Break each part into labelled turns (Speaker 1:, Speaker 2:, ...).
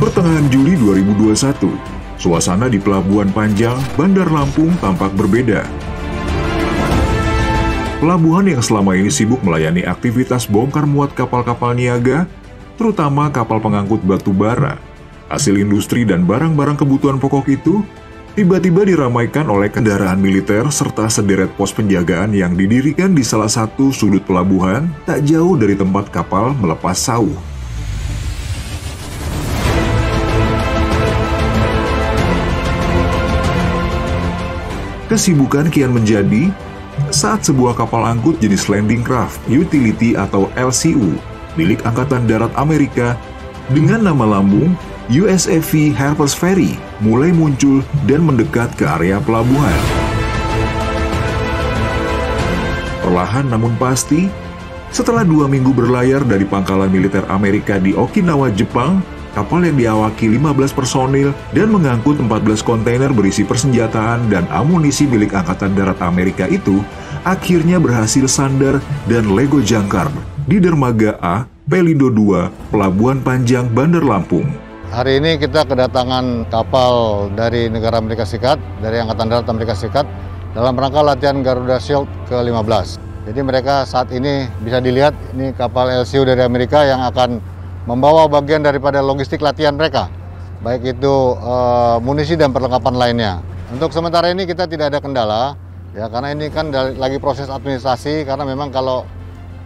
Speaker 1: Pertengahan Juli 2021, suasana di Pelabuhan Panjang, Bandar Lampung tampak berbeda. Pelabuhan yang selama ini sibuk melayani aktivitas bongkar muat kapal-kapal niaga, terutama kapal pengangkut batu bara, hasil industri dan barang-barang kebutuhan pokok itu, tiba-tiba diramaikan oleh kendaraan militer serta sederet pos penjagaan yang didirikan di salah satu sudut pelabuhan tak jauh dari tempat kapal melepas sauh. Kesibukan kian menjadi saat sebuah kapal angkut jenis Landing Craft Utility atau LCU milik Angkatan Darat Amerika dengan nama lambung USAV Harper's Ferry mulai muncul dan mendekat ke area pelabuhan. Perlahan namun pasti, setelah 2 minggu berlayar dari pangkalan militer Amerika di Okinawa, Jepang, kapal yang diawaki 15 personil dan mengangkut 14 kontainer berisi persenjataan dan amunisi milik Angkatan Darat Amerika itu akhirnya berhasil sandar dan lego jangkar di Dermaga A, Pelindo II, Pelabuhan Panjang, Bandar Lampung.
Speaker 2: Hari ini kita kedatangan kapal dari negara Amerika Serikat, dari Angkatan Darat Amerika Serikat, dalam rangka latihan Garuda Shield ke-15. Jadi mereka saat ini bisa dilihat, ini kapal LCU dari Amerika yang akan membawa bagian daripada logistik latihan mereka, baik itu munisi dan perlengkapan lainnya. Untuk sementara ini kita tidak ada kendala, ya karena ini kan lagi proses administrasi, karena memang kalau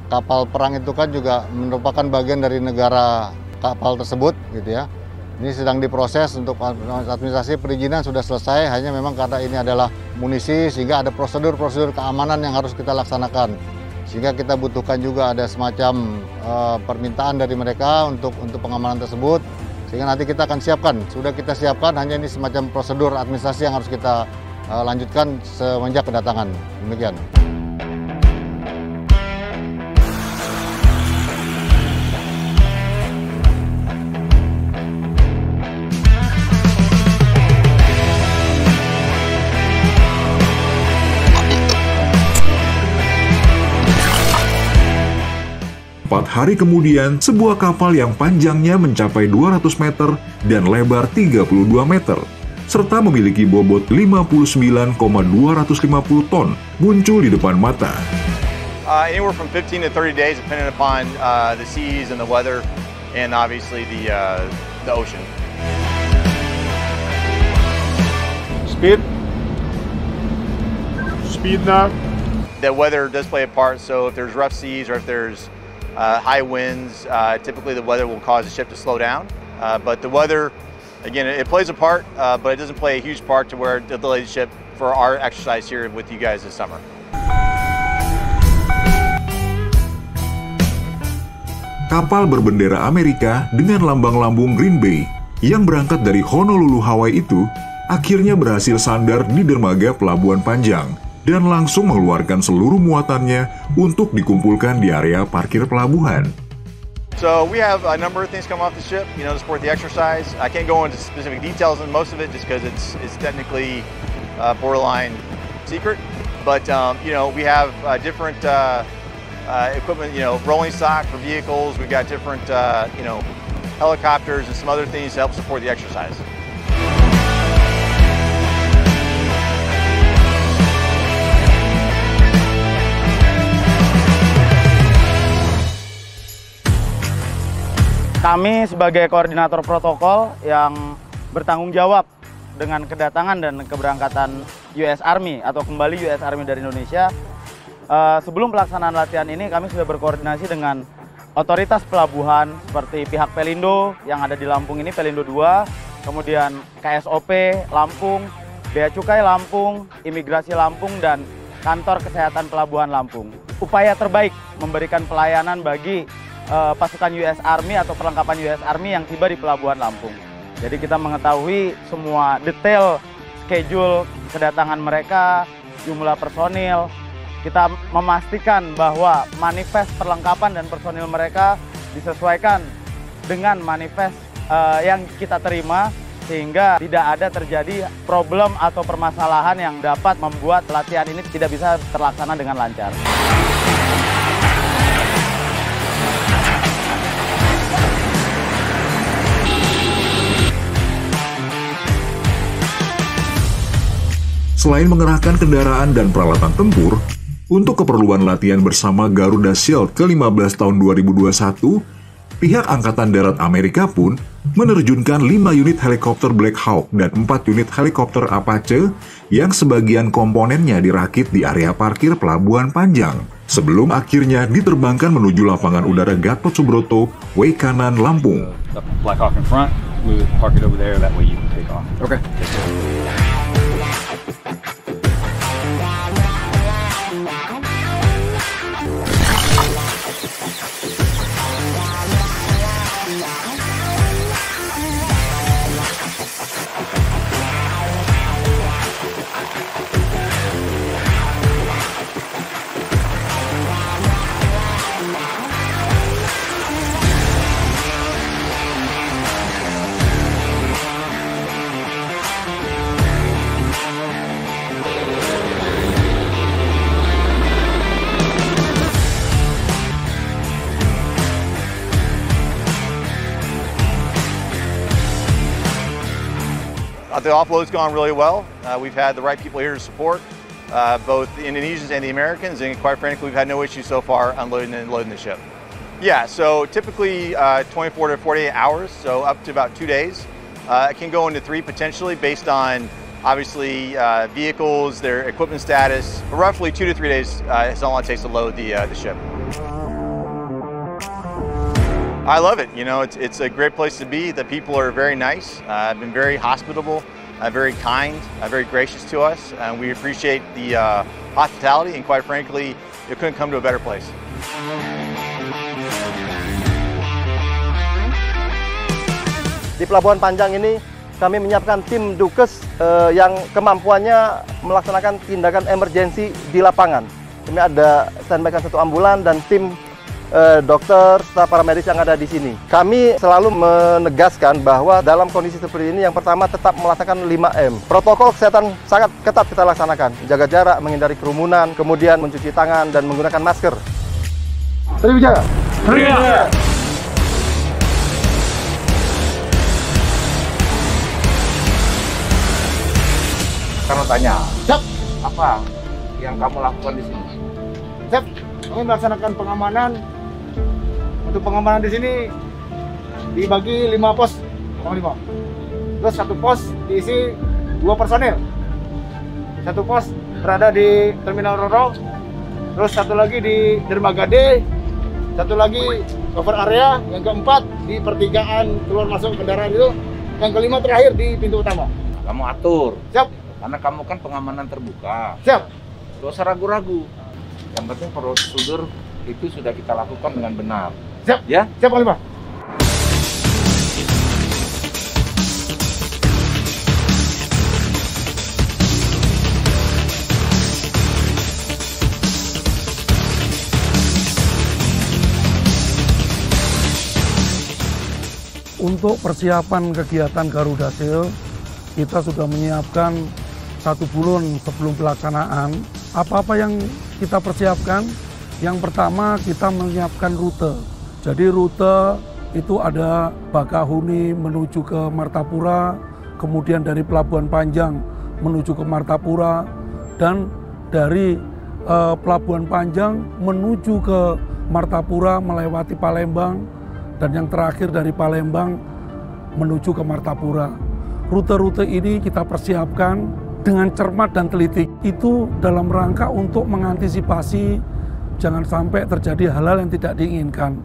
Speaker 2: kapal perang itu kan juga merupakan bagian dari negara kapal tersebut, gitu ya. Ini sedang diproses untuk administrasi, perizinan sudah selesai, hanya memang karena ini adalah munisi sehingga ada prosedur-prosedur keamanan yang harus kita laksanakan. Sehingga kita butuhkan juga ada semacam permintaan dari mereka untuk pengamanan tersebut. Sehingga nanti kita akan siapkan, sudah kita siapkan, hanya ini semacam prosedur administrasi yang harus kita lanjutkan semenjak kedatangan. Demikian.
Speaker 1: Empat hari kemudian, sebuah kapal yang panjangnya mencapai 200 meter dan lebar 32 meter, serta memiliki bobot 59,250 ton, muncul di depan mata.
Speaker 3: Anywhere from 15 to 30 days, depending upon the seas and the weather, and obviously the ocean.
Speaker 4: Speed now.
Speaker 3: The weather does play a part, so if there's rough seas or if there's high winds, typically the weather will cause the ship to slow down. But the weather, again, it plays a part, but it doesn't play a huge part to where it delays the ship for our exercise here with you guys this summer.
Speaker 1: Kapal berbendera Amerika dengan lambang lambung Green Bay yang berangkat dari Honolulu, Hawaii itu akhirnya berhasil sandar di dermaga Pelabuhan Panjang dan langsung mengeluarkan seluruh muatannya untuk dikumpulkan di area parkir pelabuhan.
Speaker 3: So we have a number of things come off the ship, to support the exercise. I can't go into specific details on most of it just because it's technically borderline secret. But we have different equipment, rolling stock for vehicles. We've got different helicopters and some other things to help support the exercise.
Speaker 5: Kami sebagai koordinator protokol yang bertanggung jawab dengan kedatangan dan keberangkatan US Army atau kembali US Army dari Indonesia. Sebelum pelaksanaan latihan ini kami sudah berkoordinasi dengan otoritas pelabuhan seperti pihak Pelindo yang ada di Lampung ini, Pelindo II, kemudian KSOP Lampung, Bea Cukai Lampung, Imigrasi Lampung, dan Kantor Kesehatan Pelabuhan Lampung. Upaya terbaik memberikan pelayanan bagi pasukan US Army atau perlengkapan US Army yang tiba di Pelabuhan Lampung. Jadi kita mengetahui semua detail schedule kedatangan mereka, jumlah personil. Kita memastikan bahwa manifest perlengkapan dan personil mereka disesuaikan dengan manifest yang kita terima, sehingga tidak ada terjadi problem atau permasalahan yang dapat membuat latihan ini tidak bisa terlaksana dengan lancar.
Speaker 1: Selain mengerahkan kendaraan dan peralatan tempur, untuk keperluan latihan bersama Garuda Shield ke-15 tahun 2021, pihak Angkatan Darat Amerika pun menerjunkan 5 unit helikopter Black Hawk dan 4 unit helikopter Apache yang sebagian komponennya dirakit di area parkir Pelabuhan Panjang, sebelum akhirnya diterbangkan menuju lapangan udara Gatot Subroto, Waikanan, Lampung.
Speaker 4: Black Hawk in front, we would park it over there, that way you can take off.
Speaker 6: Okay.
Speaker 3: The offload's gone really well. We've had the right people here to support both the Indonesians and the Americans, and quite frankly, we've had no issues so far unloading and loading the ship. Yeah, so typically 24 to 48 hours, so up to about 2 days. It can go into 3 potentially based on obviously vehicles, their equipment status. But roughly 2 to 3 days is all it takes to load the ship. I love it. You know, it's a great place to be. The people are very nice. Been very hospitable, very kind, very gracious to us, and we appreciate the hospitality. And quite frankly, you couldn't come to a better place.
Speaker 7: Di Pelabuhan Panjang ini kami menyiapkan tim Dukes yang kemampuannya melaksanakan tindakan emergensi di lapangan. Kami ada standby-kan 1 ambulan dan tim dokter, staf paramedis yang ada di sini. Kami selalu menegaskan bahwa dalam kondisi seperti ini yang pertama tetap melaksanakan 5M. Protokol kesehatan sangat ketat kita laksanakan. Jaga jarak, menghindari kerumunan, kemudian mencuci tangan dan menggunakan masker.
Speaker 6: Sriwijaya. Sriwijaya.
Speaker 8: Karena tanya, Siap. Apa yang kamu lakukan di sini?
Speaker 6: Siap. Kami melaksanakan pengamanan. Untuk pengamanan di sini dibagi 5 pos, 5. Terus 1 pos diisi 2 personil. 1 pos berada di Terminal Roro, terus 1 lagi di Dermaga D, 1 lagi cover area, yang keempat di pertigaan keluar masuk kendaraan itu, yang kelima terakhir di pintu utama.
Speaker 8: Kamu atur.
Speaker 6: Siap.
Speaker 8: Karena kamu kan pengamanan terbuka.
Speaker 6: Siap.
Speaker 8: Gak usah ragu-ragu. Yang penting prosedur itu sudah kita lakukan dengan benar.
Speaker 6: Siap.
Speaker 8: Ya?
Speaker 6: Siap, Panglima.
Speaker 9: Untuk persiapan kegiatan Garuda Shield, kita sudah menyiapkan 1 bulan sebelum pelaksanaan. Apa-apa yang kita persiapkan? Yang pertama, kita menyiapkan rute. Jadi rute itu ada Bakahuni menuju ke Martapura, kemudian dari Pelabuhan Panjang menuju ke Martapura, dan dari Pelabuhan Panjang menuju ke Martapura melewati Palembang, dan yang terakhir dari Palembang menuju ke Martapura. Rute-rute ini kita persiapkan dengan cermat dan teliti. Itu dalam rangka untuk mengantisipasi jangan sampai terjadi hal-hal yang tidak diinginkan.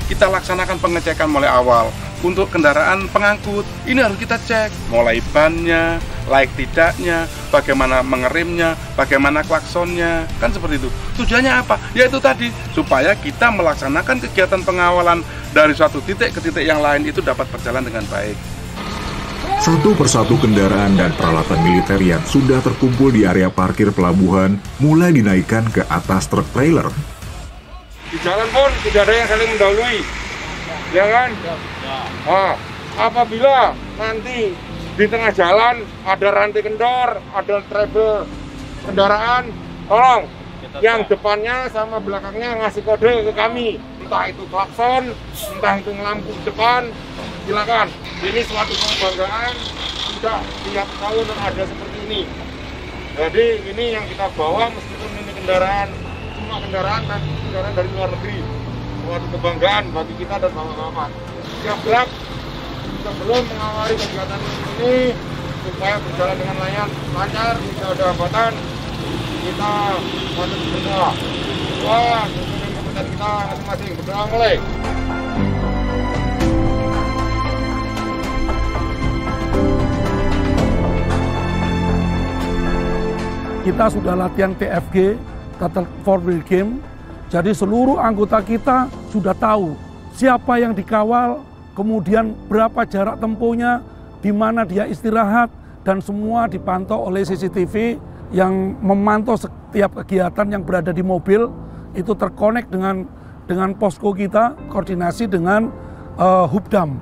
Speaker 10: Kita laksanakan pengecekan mulai awal. Untuk kendaraan pengangkut, ini harus kita cek. Mulai bannya, layak tidaknya, bagaimana mengerimnya, bagaimana klaksonnya. Kan seperti itu. Tujuannya apa? Yaitu tadi, supaya kita melaksanakan kegiatan pengawalan dari suatu titik ke titik yang lain itu dapat berjalan dengan baik.
Speaker 1: Satu persatu kendaraan dan peralatan militer yang sudah terkumpul di area parkir pelabuhan mulai dinaikkan ke atas truk trailer.
Speaker 11: Di jalan pun tidak ada yang saling mendahului, ya kan? Nah, apabila nanti di tengah jalan ada rantai kendor, ada trouble kendaraan, tolong yang depannya sama belakangnya ngasih kode ke kami. entah itu klakson, entah itu lampu depan, silakan. Ini suatu kebanggaan, sudah tiap tahun ada seperti ini. Jadi ini yang kita bawa meskipun ini kendaraan, cuma kendaraan dari luar negeri. Suatu kebanggaan bagi kita dan bapak-bapak. Siap gerak sebelum mengawali kegiatan ini supaya berjalan dengan lancar, tidak ada hambatan. Kita masuk berdoa. Wah, sesuai kebutuhan kita masing-masing. Berdoa mulai.
Speaker 9: Kita sudah latihan TFG, Total Four Wheel Game. Jadi seluruh anggota kita sudah tahu siapa yang dikawal, kemudian berapa jarak tempuhnya, di mana dia istirahat, dan semua dipantau oleh CCTV yang memantau setiap kegiatan yang berada di mobil. Itu terkonek dengan posko kita, koordinasi dengan Hubdam.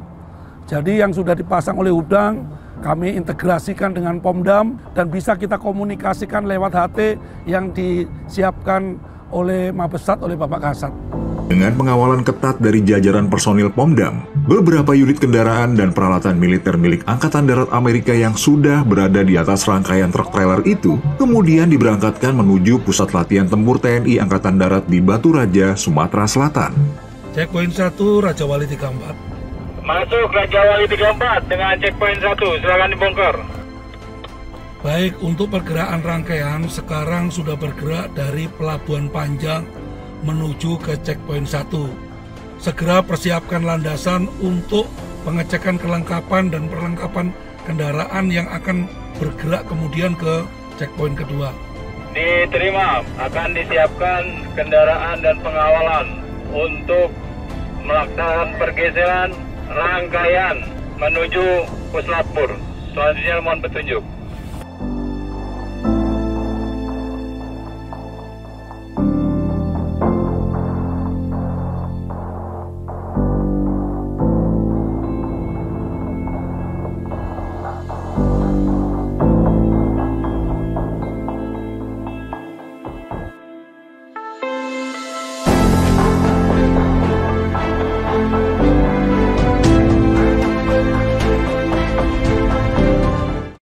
Speaker 9: Jadi yang sudah dipasang oleh Hubdam, kami integrasikan dengan Pomdam dan bisa kita komunikasikan lewat HT yang disiapkan oleh Mabesat, oleh Bapak Kasat.
Speaker 1: Dengan pengawalan ketat dari jajaran personil Pomdam, beberapa unit kendaraan dan peralatan militer milik Angkatan Darat Amerika yang sudah berada di atas rangkaian truk trailer itu kemudian diberangkatkan menuju pusat latihan tempur TNI Angkatan Darat di Batu Raja, Sumatera Selatan.
Speaker 9: Checkpoint 1, Raja Wali 34.
Speaker 11: Masuk Raja Wali 34 dengan checkpoint 1, silakan dibongkar.
Speaker 9: Baik, untuk pergerakan rangkaian sekarang sudah bergerak dari Pelabuhan Panjang menuju ke checkpoint 1. Segera persiapkan landasan untuk pengecekan kelengkapan dan perlengkapan kendaraan yang akan bergerak kemudian ke checkpoint kedua.
Speaker 11: Diterima, akan disiapkan kendaraan dan pengawalan untuk melaksanakan pergeseran rangkaian menuju Puslapur. Selanjutnya mohon petunjuk.